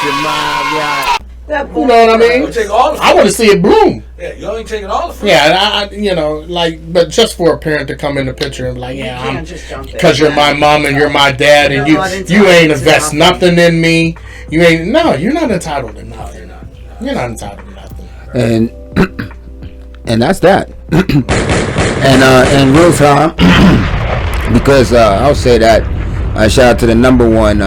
your mom, yeah. You know what I mean? I want to see it bloom. Yeah, you only taking all the fruit. Yeah, but just for a parent to come in the picture and be like, yeah, because you're my mom and you're my dad, and you ain't invest nothing in me. You're not entitled to nothing. You're not entitled to nothing. And that's that. And in real time, because I'll say that, shout out to the number one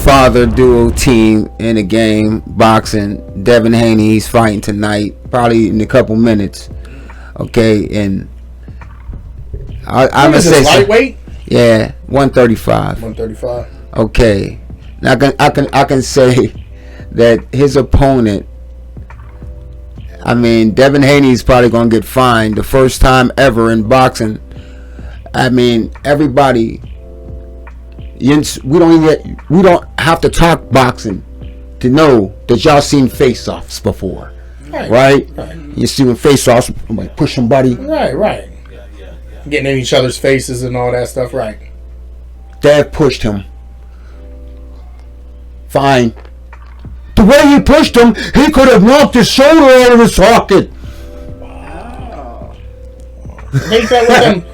father duo team in the game, boxing. Devin Haney, he's fighting tonight, probably in a couple minutes. Okay, and I'm gonna say lightweight. Yeah, 135. 135. Okay, now I can say that his opponent. I mean, Devin Haney is probably gonna get fined the first time ever in boxing. I mean, everybody. We don't have to talk boxing to know that y'all seen face-offs before, right? You see when face-offs, like push somebody, right, getting in each other's faces and all that stuff, right? Dad pushed him. Fine. The way he pushed him, he could have knocked his shoulder out of his socket. Make that with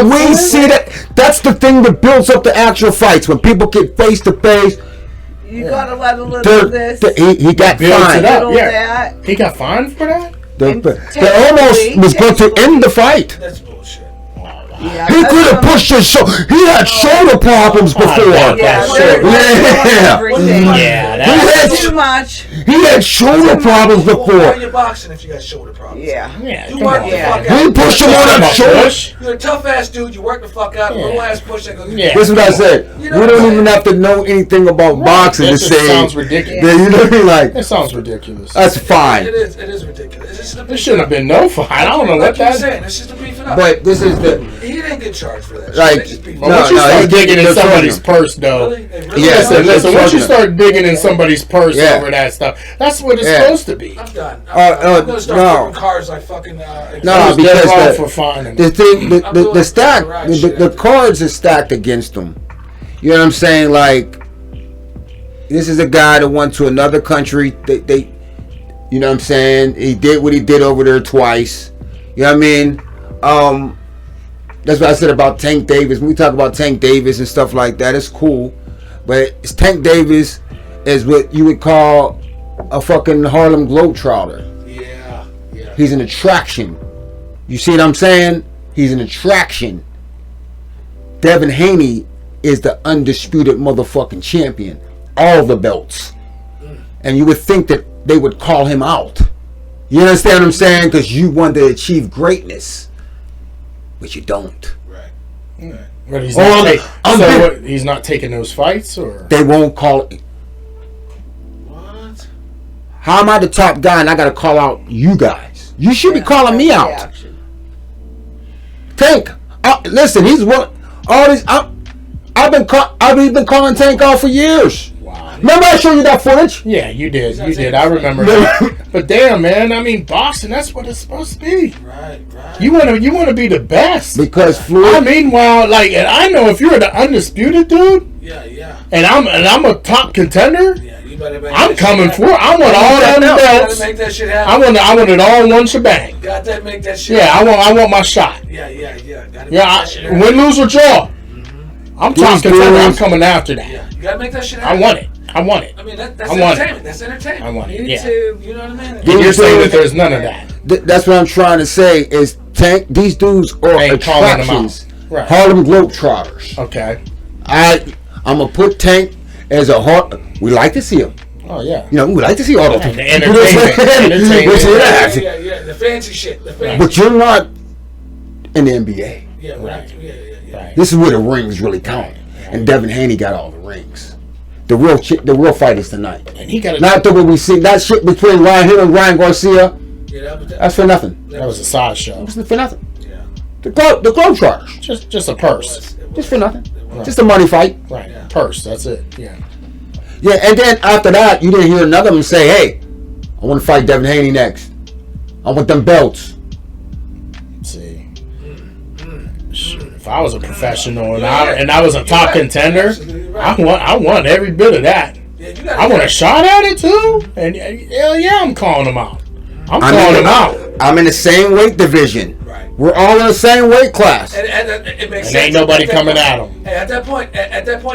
we see that. That's the thing that builds up the actual fights. When people get face to face, you gotta let a little of this. He got fined. Yeah. He got fined for that. They almost was going to end the fight. That's bullshit. Yeah, he could have pushed his shoulder. He had shoulder problems before. That's too much. He had shoulder problems before. Why are you boxing if you got shoulder problems? Yeah. You work the fuck out. He pushed him on that shoulder. You're a tough ass dude. You work the fuck out. Little ass push that goes. This is what I said. We don't even have to know anything about boxing to say. It sounds ridiculous. You know what I mean? Like, it sounds ridiculous. That's fine. It is ridiculous. There shouldn't have been no fight. I don't know what that's. It's just a beef it up. But this is the. He didn't get charged for that. Like, once you start digging in somebody's purse, though. Listen. Once you start digging in somebody's purse over that stuff, that's what it's supposed to be. I'm done. I'm gonna start flipping cars like fucking. No, because for finding the thing, the stack, the cards are stacked against them. You know what I'm saying? Like, this is a guy that went to another country. They, you know what I'm saying? He did what he did over there twice. You know what I mean? That's what I said about Tank Davis. When we talk about Tank Davis and stuff like that, it's cool. But Tank Davis is what you would call a fucking Harlem Globetrotter. Yeah. He's an attraction. You see what I'm saying? He's an attraction. Devin Haney is the undisputed motherfucking champion. All the belts. And you would think that they would call him out. You understand what I'm saying? Because you want to achieve greatness. But you don't. Right. But he's not taking those fights, or they won't call it. What? How am I the top guy and I got to call out you guys? You should be calling me out. Tank, listen, he's one. All these, I've been calling Tank out for years. Wow. Remember I showed you that footage? Yeah, you did. I remember that. But damn, man, I mean, boxing, that's what it's supposed to be. Right. You want to be the best. Because Floyd. I mean, and I know if you're the undisputed dude. Yeah. And I'm a top contender. Yeah, you better make I'm coming for it. I want all them belts. Make that shit happen. I want it all in one shebang. Got that? Make that shit. Yeah, I want my shot. Yeah. Gotta make that shit happen. Win, lose, or draw. I'm top contender. I'm coming after that. Yeah, you gotta make that shit happen. I want it. I mean, that's entertainment. That's entertainment. I want it. YouTube, you know what I mean? You're saying that there's none of that. That's what I'm trying to say. Is Tank? These dudes are attractions. Right. Harlem Globetrotters. Okay. I'm gonna put Tank as a heart. We like to see him. Oh yeah. You know, we like to see all the entertainment. Yeah. The fancy shit. But you're not in the NBA. Yeah. Right. Yeah. This is where the rings really count. And Devin Haney got all the rings. The real fight is tonight. And he got not the way we see that shit between Ryan Hill and Ryan Garcia. Yeah, that's for nothing. That was a side show. It was for nothing. Yeah. The Globetrotters. Just a purse. Just for nothing. Right. Just a money fight. Right. Yeah. Purse. That's it. Yeah. Yeah, and then after that, you didn't hear another one say, "Hey, I want to fight Devin Haney next. I want them belts." If I was a professional and I was a top contender, I want every bit of that. Yeah, I want a shot at it too, and hell yeah, I'm calling them out. I'm calling them out. I'm in the same weight division. Right. We're all in the same weight class. And it makes And sense. ain't nobody coming at them. Hey, at that point,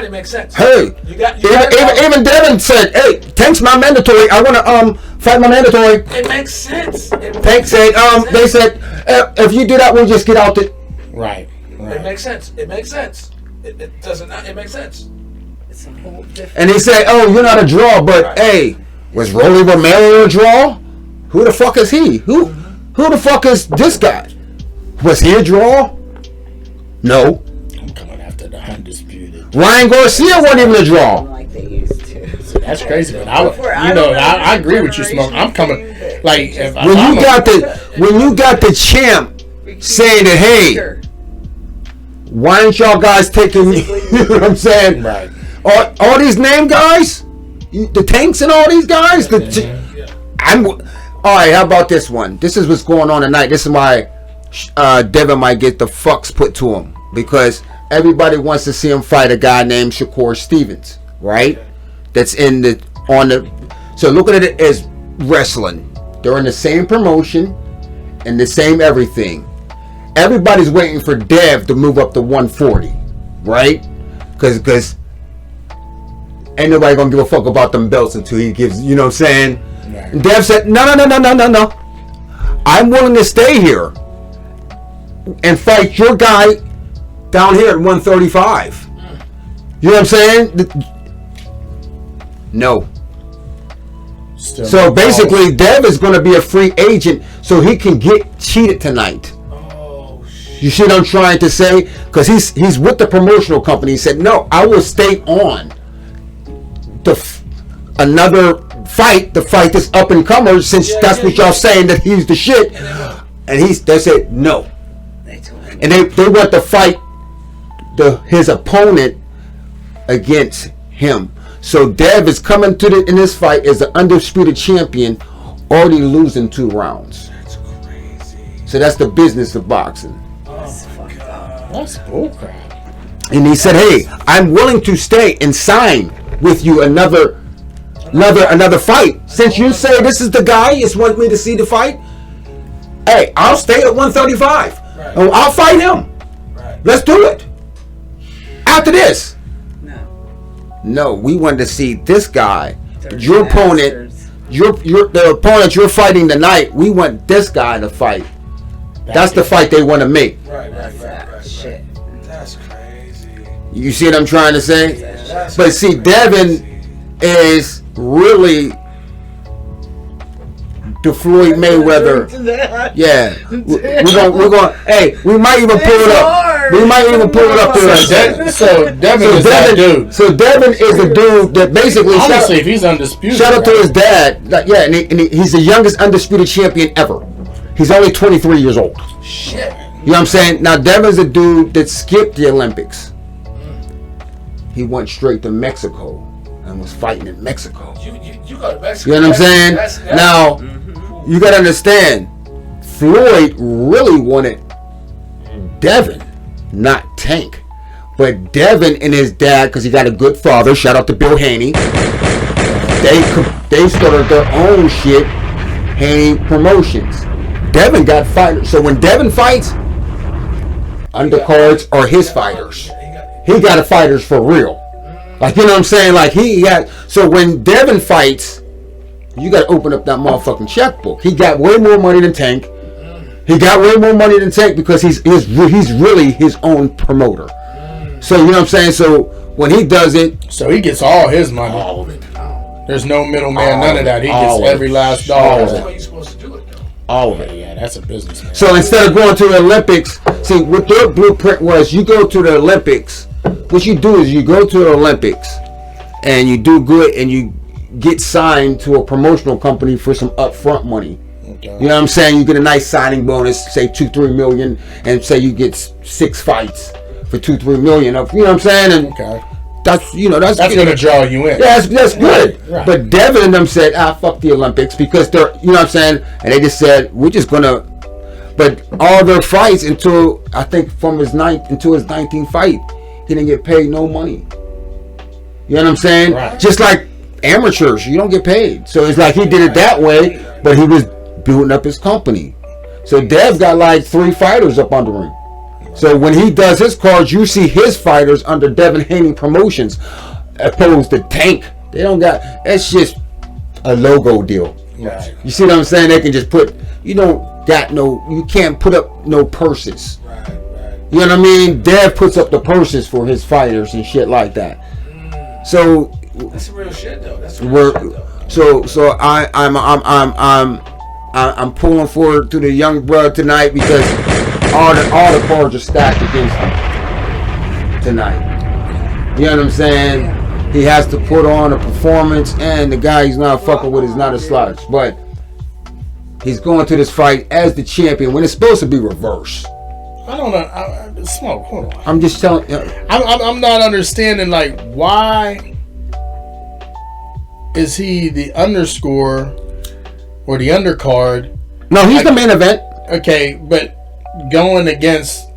it makes sense. Hey, even Devin said, "Hey, Tank's my mandatory. I want to fight my mandatory." It makes sense. Tank said, they said, if you do that, we'll just get out the. Right. It makes sense. It makes sense. It doesn't. It makes sense. It's a whole different. And he said, "Oh, you're not a draw, but Right. hey, was Rolly Romero a draw? Who the fuck is he? Who the fuck is this guy? Was he a draw? No. I'm coming after the undisputed. Ryan Garcia wasn't even a draw. Like they used to. So that's crazy, but I agree with you, Smoke. I'm coming like if When you got the champ saying that, hey, why aren't y'all guys taking me? You know what I'm saying? right. All these name guys, the Tanks and all these guys. All right. How about this one? This is what's going on tonight. This is why Devin might get the fucks put to him, because everybody wants to see him fight a guy named Shakur Stevens, right? That's So look at it as wrestling. They're in the same promotion and the same everything. Everybody's waiting for Dev to move up to 140, right? Because ain't nobody gonna give a fuck about them belts until he gives, you know what I'm saying? Right. And Dev said, no. I'm willing to stay here and fight your guy down here at 135. You know what I'm saying? No. Still So no basically, Dev is going to be a free agent so he can get cheated tonight. Oh shit. You see what I'm trying to say? Because he's with the promotional company. He said, no, I will stay on another fight, the fight this up and comer, since that's what y'all saying that he's the shit. And they said no. And they want to fight his opponent against him. So Dev is coming in this fight as the undisputed champion, already losing 2 rounds. That's crazy. So that's the business of boxing. That's fucked up. That's bullcrap. And he said, hey, I'm willing to stay and sign with you another fight. Since you say this is the guy you want me to see the fight, hey, I'll stay at 135. Right. I'll fight him. Right. Let's do it. After this. No. We wanted to see this guy, They're your bastards. opponent, the opponent you're fighting tonight. We want this guy to fight. That's the fight they want to make. Right. Shit. That's crazy. You see what I'm trying to say? That's But see, crazy. Devin is really the Floyd Mayweather. Yeah, we're going. Hey, we might even pull it up. We might even pull it up there. So Devin is that dude. So Devin is the dude that basically. Honestly, if he's undisputed. Shout out to his dad. Yeah, and he's the youngest undisputed champion ever. He's only 23 years old. Shit. You know what I'm saying? Now Devin's a dude that skipped the Olympics. He went straight to Mexico and was fighting in Mexico. You go to Mexico. You know what I'm saying? Now, you got to understand, Floyd really wanted Devin, not Tank. But Devin and his dad, because he got a good father, shout out to Bill Haney, they started their own shit, Haney Promotions. Devin got fighters. So when Devin fights, undercards are his fighters. He got a fighters for real. Like, you know what I'm saying? Like, so when Devin fights, you got to open up that motherfucking checkbook. He got way more money than Tank. He got way more money than Tank because he's really his own promoter. So, you know what I'm saying? So, when he does it... So, he gets all his money. All of it. There's no middleman, none of that. He gets every last all dollar. of That's why you're supposed to do it, though. All of it. Yeah, that's a businessman. So, instead of going to the Olympics... See, what their blueprint was, you go to the Olympics... What you do is you go to the Olympics... And you do good and you get signed to a promotional company for some upfront money. Okay. You know what I'm saying? You get a nice signing bonus, say $2-3 million, and say you get 6 fights for $2-3 million. You know what I'm saying? And okay. That's gonna draw you in. Yeah, that's good. Right. But Devin and them said, fuck the Olympics, because they're, you know what I'm saying? And they just said, we're just gonna. But all their fights until I think until his 19th fight, he didn't get paid no money. You know what I'm saying? Right. Just like amateurs, you don't get paid. So it's like he did it that way, but he was building up his company. So Dev got like 3 fighters up under him. So when he does his cards, you see his fighters under Devin Haney Promotions, opposed to Tank. They don't got. That's just a logo deal. Right. You see what I'm saying? They can just put. You don't got no. You can't put up no purses. Right. You know what I mean? Dev puts up the purses for his fighters and shit like that. So that's some real shit though. That's some real shit though. So I'm pulling forward to the young brother tonight because all the cards are stacked against him tonight. You know what I'm saying? He has to put on a performance, and the guy he's not fucking with is not a slouch. But he's going to this fight as the champion when it's supposed to be reverse. I don't know. Smoke. Hold on. I'm just telling you. I'm not understanding, like, why is he the underscore or the undercard? No, he's the main event. Okay, but going against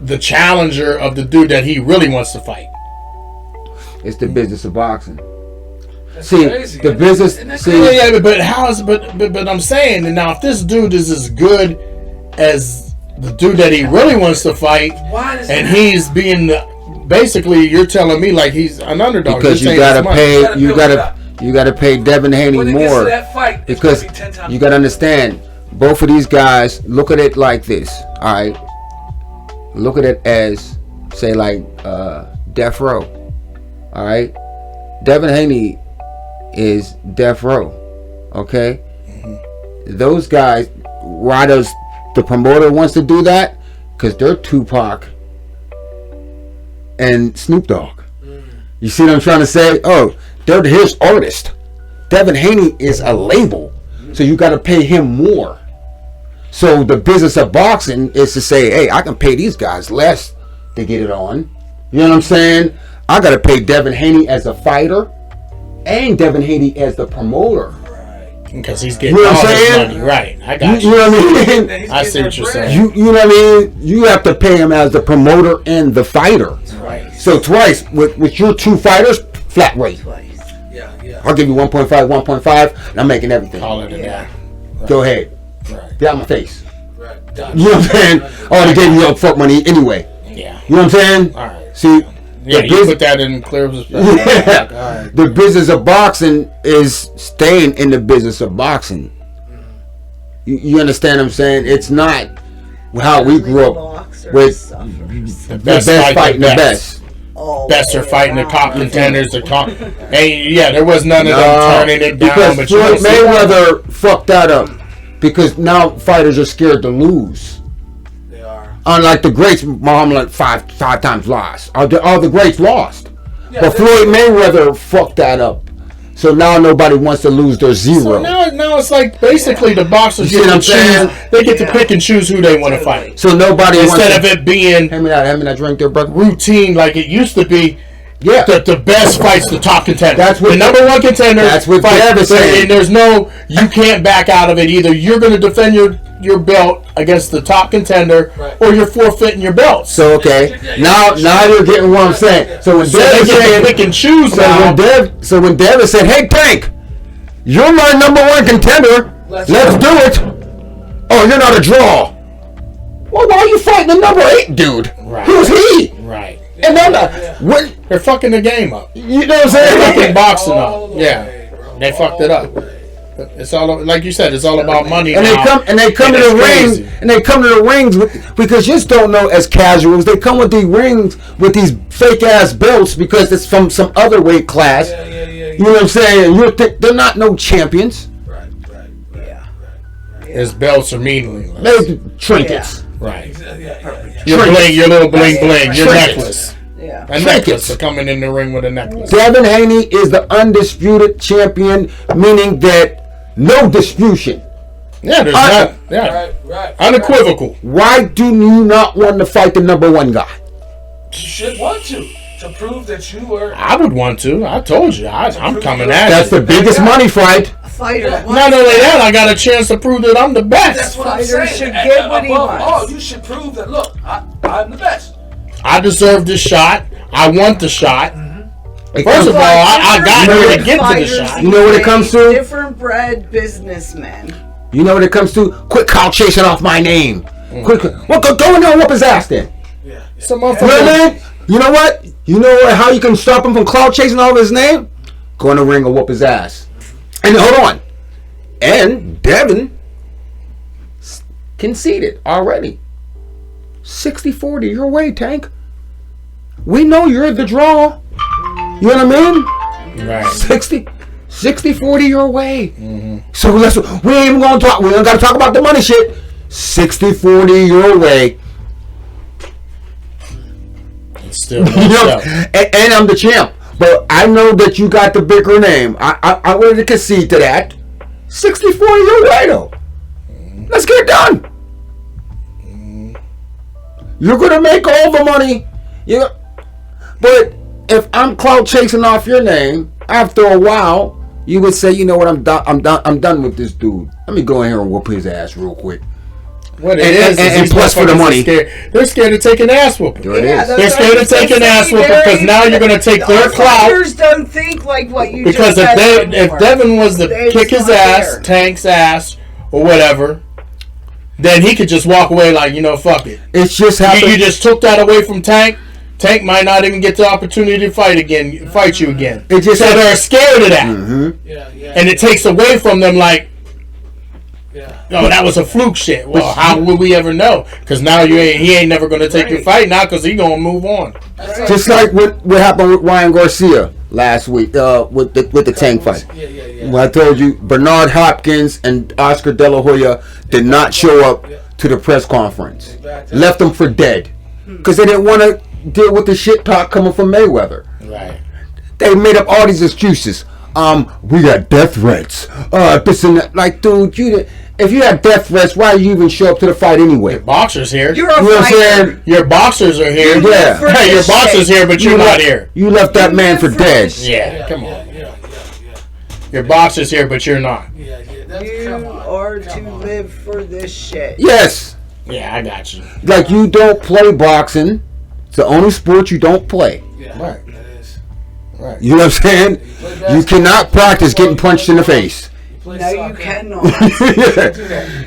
the challenger of the dude that he really wants to fight. It's the business of boxing. That's See, crazy. the business. Isn't that See, crazy? Yeah, but how is but I'm saying, and now if this dude is as good as the dude that he really wants to fight, Why does and that- he's being basically, you're telling me like he's an underdog because You're you saying gotta it's money. pay. gotta You build it up. gotta pay Devin Haney When it gets to more. that fight, it's Because gonna be 10 times you gotta understand, both of these guys, look at it like this. All right, look at it as, say, like Death Row. All right, Devin Haney is Death Row. Okay, those guys, why does the promoter wants to do that? Because they're Tupac and Snoop Dogg. You see what I'm trying to say? Oh, they're his artist. Devin Haney is a label, so you got to pay him more. So the business of boxing is to say, hey, I can pay these guys less to get it on. You know what I'm saying? I got to pay Devin Haney as a fighter and Devin Haney as the promoter. Because he's getting You know all what I'm his saying? money, right? I got You you. know what I mean? He's I see getting what you're that saying. bread. You know what I mean? You have to pay him as the promoter and the fighter. Right. So twice with your 2 fighters, flat rate. Yeah. I'll give you 1.5, 1.5, and I'm making everything. Call it a day. Go ahead. Right. Get out my face. Right. Done. You know what I'm saying? Oh, they gave me upfront money anyway. Yeah. You know what I'm saying? All right. See, Yeah, the you bus- put that in clear perspective. All yeah. right. The business of boxing is staying in the business of boxing. You understand what I'm saying? It's not how we grew up with The the best fighting the best. Best are fighting the top contenders. Hey, yeah, there was none of them turning it down. Because But you Floyd don't see Mayweather fucked that up. Because now fighters are scared to lose. They are. Unlike the greats, Muhammad five times lost. All the greats lost. Yeah, But Floyd Mayweather fucked that up. So now nobody wants to lose their So zero. now it's like basically the boxers You see get what to I'm saying? choose. They get to pick and choose who they want to fight So nobody instead wants of it being Hand me that drink there, brother. routine like it used to be. Yeah. The best fights the top contender. That's what the number one contender. That's what fights. Dev is saying. And there's no, you can't back out of it either. You're going to defend your belt against the top contender, Right. or you're forfeiting your belts. So okay. Now you're getting what I'm saying. So when So Dev they is get to saying pick and choose now. so when Dev is saying, hey Tank, you're my number one contender. Let's do it. Oh, you're not a draw. Well, why are you fighting the number 8 dude? Right. Who's he? Right. And I'm not. When, They're fucking the game up. you know what I'm They're fucking saying? boxing All up. the Yeah. way, bro. They fucked it up. It's all, like you said, it's all about money And they now. come to it's the crazy. ring, and they come to the rings because you just don't know as casuals. They come with these rings with these fake ass belts because it's from some other weight class. Yeah. You know what I'm saying? They're not no champions. Right. His belts are meaningless. They're trinkets. Right. Yeah. Your bling, your little bling bling, your Trinkets. necklace. Yeah. A Trinkets. necklace. They're coming in the ring with a necklace. Devin Haney is the undisputed champion, meaning that no disputation. Yeah, there's not. Yeah, Right. unequivocal. Why do you not want to fight the number 1 guy? You should want to prove that you were. I would want to. I told you. I'm coming at That's you. the biggest money fight. A fighter. Not only that, I got a chance to prove that I'm the That's best. what I'm Fighter saying. should get what he Above wants. all, you should prove that. Look, I'm the best. I deserve this shot. I want the shot. First of all, I got here to get to the shot. You know what it comes to? Different bred businessmen. You know what it comes to? Quit clout chasing off my name. Quit. Well, go in there and whoop his ass then. Yeah. You know what I mean? You know what? You know how you can stop him from clout chasing off his name? Go in the ring and whoop his ass. And hold on. And Devin conceded already. 60-40 your way, Tank. We know you're the draw. You know what I mean? Right. 60-40 your way. Mm-hmm. So we ain't even gonna talk. We don't gotta talk about the money shit. 60-40 your way. It's still and I'm the champ. But I know that you got the bigger name. I wanted to concede to that. 60-40 your way though. Mm-hmm. Let's get it done. Mm-hmm. You're gonna make all the money. But if I'm clout chasing off your name, after a while, you would say, you know what, I'm done with this dude. Let me go in here and whoop his ass real quick. What it is and plus for the money. They're scared to take an ass whooping. They're scared to take an ass whooping because now you're going to take their clout. Fighters don't think like what you because just said if Devin was to kick his ass, Tank's ass, or whatever, then he could just walk away like, fuck it. It's just happened. You just took that away from Tank. Tank might not even get the opportunity to fight you again. So they're scared of that. Mm-hmm. And it takes away from them like, oh, that was a fluke shit. Well, how would we ever know? Because now he ain't never going to take your fight now because he's going to move on. Just like what happened with Ryan Garcia last week with the Tank fight. When I told you Bernard Hopkins and Oscar De La Hoya did not show up to the press conference. Left them for dead. Because they didn't want to deal with the shit talk coming from Mayweather. Right. They made up all these excuses. We got death threats. This and that. Like, dude, if you have death threats, why do you even show up to the fight anyway? Your boxer's here. You're a fighter. Your boxers are here. Yeah. Your boxer's here, but you're not here. You left that man for dead. Yeah, come on. Your boxer's here, but you're not. You are to live for this shit. Yes. Yeah, I got you. Like, you don't play boxing. It's the only sport you don't play. Yeah, right. That is. Right. You know what I'm saying? You cannot practice getting punched in the face. No, you cannot.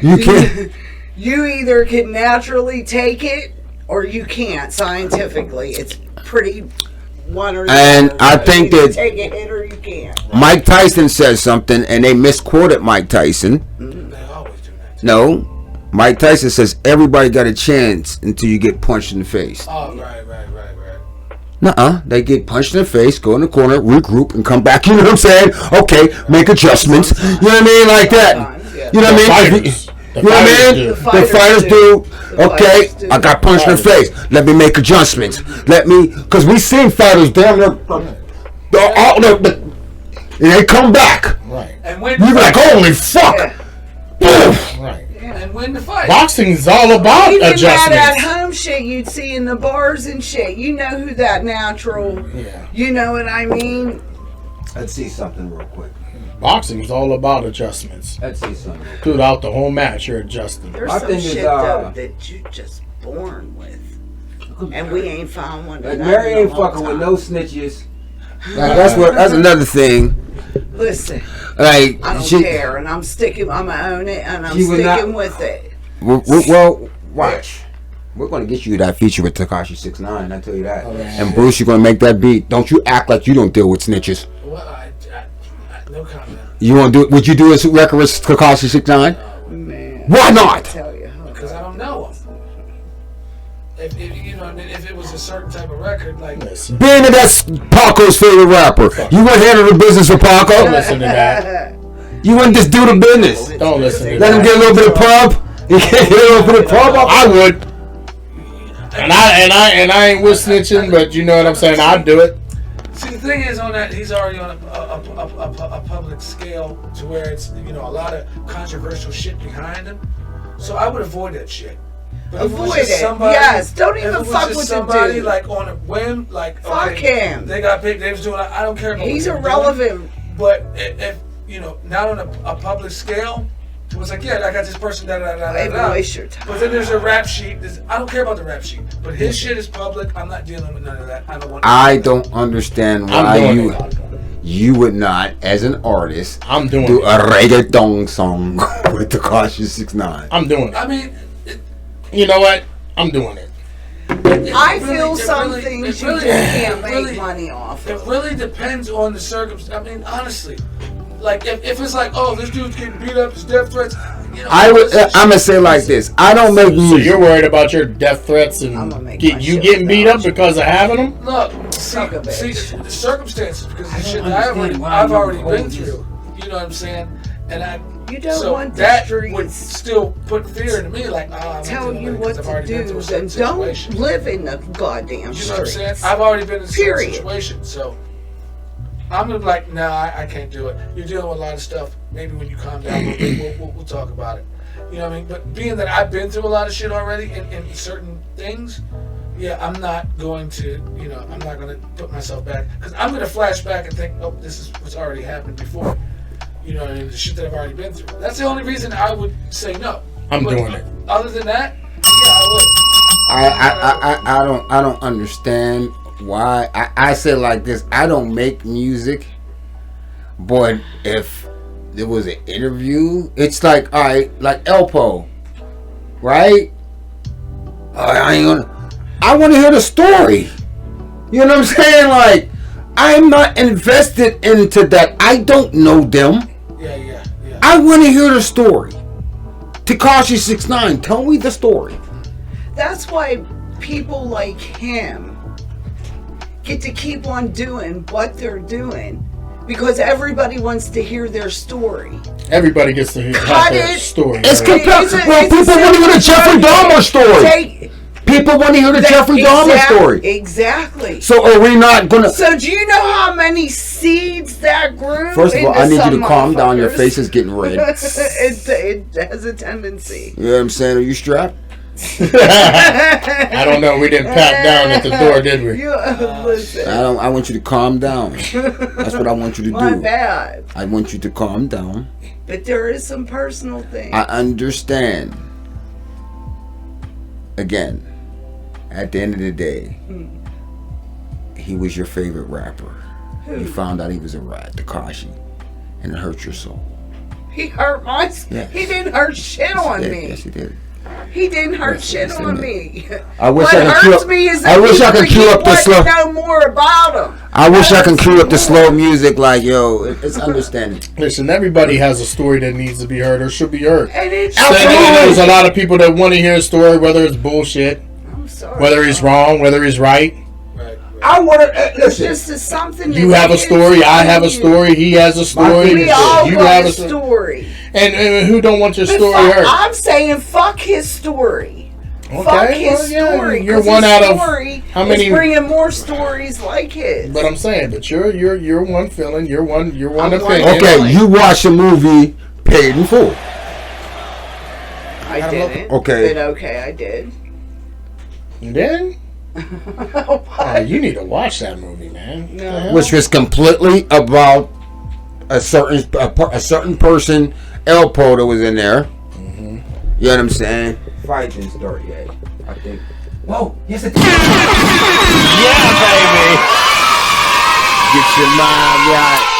You can't. You either can naturally take it or you can't scientifically. It's pretty one or the other. And I think that take a hit or you can't. Mike Tyson says something, and they misquoted Mike Tyson. They always do that. No. Mike Tyson says everybody got a chance until you get punched in the face. Oh, right. Nuh-uh. They get punched in the face, go in the corner, regroup, and come back. You know what I'm saying? Okay, make adjustments. You know what I mean? Like that. You know what I mean? You know what I mean? The fighters do. Okay, I got punched in the face. Let me make adjustments. Because we seen fighters down there. And they come back. Right. And when you're like, holy fuck. Right. And win the fight. Boxing is all about even adjustments. that at home shit you'd see in the bars and shit. You know who that natural. Yeah. You know what I mean? Let's see something real quick. Boxing is all about adjustments. Let's see something. Throughout the whole match, you're adjusting. There's some shit though that you just born with, and we ain't found one. Like Mary ain't fucking with no snitches. Like that's another thing. Listen, like I don't care, and I'm gonna own it, and I'm sticking with it. Well, watch. We're gonna get you that feature with Tekashi 6ix9ine. I tell you that. And Bruce, you're gonna make that beat. Don't you act like you don't deal with snitches. Well, I no comment. You want to do? Would you do a record with Tekashi 6ix9ine? Man, why not? I tell you, because I don't know him. If it was a certain type of record, like being that that's Paco's favorite rapper, you wouldn't handle the business with Paco. Don't listen to that. You wouldn't just do the business. Don't listen to Let him get a little bit of pub. You can't get a little bit of pub. I would. And I ain't with snitching, but you know what I'm saying. I'd do it. See, the thing is, on that, he's already on a public scale to where it's a lot of controversial shit behind him. So I would avoid that shit. But avoid it. Yes, don't even fuck with somebody the dude. like on a whim, like fuck him. They got picked. They was doing. I don't care about. He's irrelevant. But if not on a public scale, It was like, yeah, I got this person, Waste your time. But then there's a rap sheet. I don't care about the rap sheet. But his shit is public. I'm not dealing with none of that. I don't want. I don't understand why you would not, as an artist, do a reggaeton song with Tekashi 6ix9ine. I'm doing it. I mean, you know what? I'm doing it. I feel some things you just can't make money off of. It really depends on the circumstance. I mean, honestly, like if it's like, oh, this dude's getting beat up, his death threats. You know, I'm gonna say like this. I don't make music. So you're worried about your death threats and you getting beat up because of having them? Look, see the circumstances, because the shit that I've already been through. You know what I'm saying? And you don't so want the that streets would still put fear into me, like, tell you what to do, then don't live in the goddamn streets. You know what I'm saying? I've already been in a situation, so I'm gonna be like, nah, I can't do it. You're dealing with a lot of stuff. Maybe when you calm down, we'll talk about it. You know what I mean? But being that I've been through a lot of shit already in certain things, yeah, I'm not going to, I'm not going to put myself back, because I'm going to flash back and think, oh, this is what's already happened before. You know what I mean? The shit that I've already been through. That's the only reason I would say no. I'm doing it. Other than that, yeah, I don't understand why. I say like this. I don't make music, but if there was an interview, it's like, all right, like Elpo, right? I want to hear the story. You know what I'm saying? Like, I'm not invested into that. I don't know them. Yeah. I want to hear the story. Tekashi 6ix9ine, tell me the story. That's why people like him get to keep on doing what they're doing, because everybody wants to hear their story. Everybody gets to hear their story. It's compelling. Well, people want to hear the Jeffrey Dahmer story. People want to hear the Jeffrey Dahmer story. Exactly. So are we not going to... So do you know how many seeds that grew? First of all, I need you to calm down. Your face is getting red. It has a tendency. You know what I'm saying? Are you strapped? I don't know. We didn't pat down at the door, did we? Listen. I want you to calm down. That's what I want you to do. My bad. I want you to calm down. But there is some personal things. I understand. Again, at the end of the day, he was your favorite rapper. Who? You found out he was a rat, Tekashi, and it hurt your soul. He hurt my... Yeah. He didn't hurt shit on me. Yes, he did. He didn't hurt shit on me. I wish what I could hurts me is that I wish I could cue up the slow. Know more about him. I wish I could cue up the slow music. Like, yo, it's understanding. Listen, everybody has a story that needs to be heard or should be heard. And it's There's a lot of people that want to hear a story, whether it's bullshit, whether he's wrong, whether he's right. I want to listen. This is something. You have a story. I have a story. He has a story. We all you got have a story. And who don't want your story heard? I'm saying fuck his story. Okay, fuck his story. You're one out of how many? He's bringing more stories like his. But I'm saying, but you're one feeling. You're one opinion. Okay, you watch a movie Paid in Full. I didn't. Okay. But okay, I did. And then. Oh, you need to watch that movie, man. No. Which was completely about a certain person, Elpo, that was in there. Mm-hmm. You know what I'm saying? Fight didn't start yet, I think. Whoa, yes it did. Yeah, baby. Get your mind right.